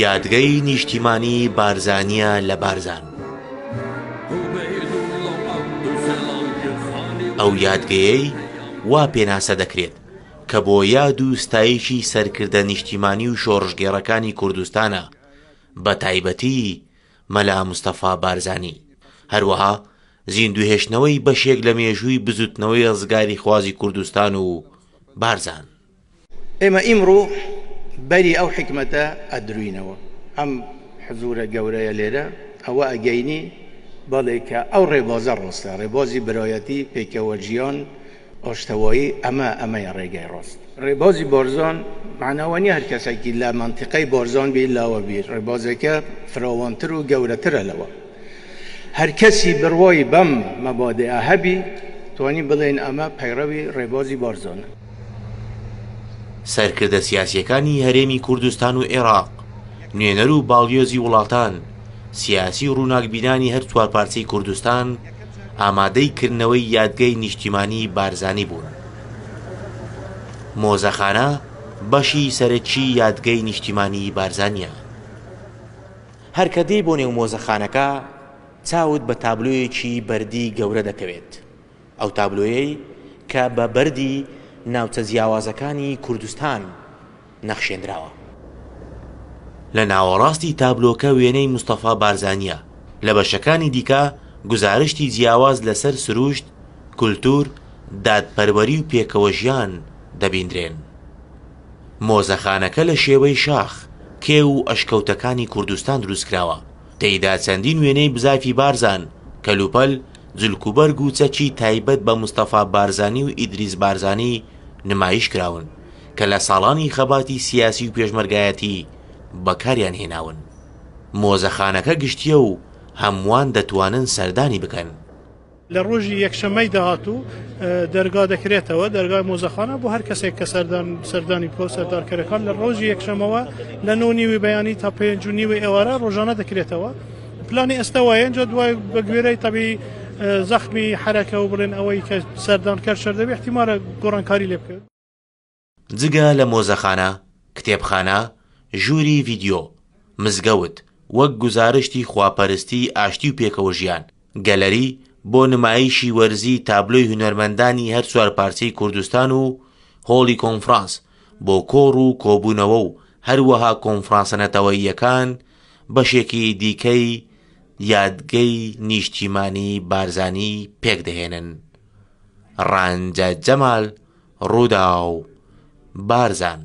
یادگەی نیشتیمانی بارزانیە لە بارزان. ئەو یادگەیەی وا پێناسە دەکرێت کە بۆ یاد و ستایشی سەرکردە نیشتیمانی و شۆڕژگێڕەکانی کوردستانە، بە تایبەتی مەلا مستەفا بارزانی. هەروەها زیندوهێشتنەوەی بەشێک لە مێژووی بزوتنەوەی ڕزگاری خوازی کوردستان و بارزان. ئێمە ئیمڕۆ بەری ئەو حکمەتە ئەدروینەوە. ئەم حزورە گەورەیە لێرە ئەوە ئەگەینی بەڵێ کە ئەو ڕێبازە ڕاستە، ڕێبازی برایەتی، پێکەوە ژیان، ئاشتەوایی، ئەمەیە ڕێگای ڕاست. ڕێبازی بارزان معناوە نیە هەر کەسێکی لە مەنتیقەی بارزان بێ لاوە بیر، ڕێبازێکە فراوانتر و گەورەترە لەوە. هەر کەسی بڕوای بەم مەبادئە هەبی توانی بڵێن ئەمە پەیڕەوی ڕێبازی بارزانە. سەرکردە سیاسیەکانی هەرێمی کوردستان و عێراق، نوێنەر و باڵیۆزی وڵاتان، سیاسی و ڕووناکبینانی هەر چوار پارچەی کوردستان ئامادەی کردنەوەی یادگەی نیشتیمانی بارزانی بوون. مۆزەخانە بەشی سەرەکی یادگەی نیشتیمانی بارزانیە. هەر کە دێی بۆ نێو مۆزەخانەکە چاوت بە تابلۆیەکی بەردی گەورە دەکەوێت. ئەو تابلۆیەی کە بە بەردی ناوچە جیاوازەکانی کوردستان نەخشێنراوە. لە ناوەڕاستی تابلۆکە وێنەی مستەفا بارزانیە. لە بەشەکانی دیکە گزارشتی جیاواز لەسەر سروشت، کولتور، دادپەروەری و پێکەوە ژیان دەبیندرێن. مۆزەخانەکە لە شێوەی شاخ، کێو و ئەشکەوتەکانی کوردستان دروستکراوە. تێیدا چەندین وێنەی بزافی بارزان، کەلوپەل، جلکوبەرگ و چەکی تایبەت بە مستەفا بارزانی و ئیدریس بارزانی نمایش کراون کە لە ساڵانی خەباتی سیاسی و پێشمەرگایەتی بەکاریان هێناون. مۆزەخانەکە گشتیە و هەمووان دەتوانن سەردانی بکەن. لە ڕۆژی یەکشەمەی داهاتوو دەرگا دەکرێتەوە، دەرگای مۆزەخانە بۆ هەر کەسێک کە سەردانی پۆ سەردارکەرەکان لە ڕۆژی یەکشەمەوە لە 9:30 بەیانی تا 5:30 ئێوارە ڕۆژانە دەکرێتەوە. پلانی ئێستاوایە ئەنجا دوای بە گوێرەی تەبی زەخمی حرەکە و بڵێن ئەوەی کە سەردانکەر شەردەبێ احتیمالە گۆڕانکاری لێ بکەوێت. جگە لە مۆزەخانە، کتێبخانە، ژووری ڤیدیۆ، مزگەوت، وەک گزارشتی خواپەرستی، ئاشتی و پێکەوە ژیان، گەلەری بۆ نمایشی وەرزی تابلۆی هونەرمەندانی هەر چوار پارچەی کوردستان و هۆڵی کۆنفرانس بۆ کۆڕ و کۆبوونەوە و هەروەها کۆنفرانسە نەتەوەییەکان بەشێکی دیکەی یادگەی نیشتیمانی بارزانی پێکدەهێنن. ڕەنجە جەمال، ڕوودا و بارزان.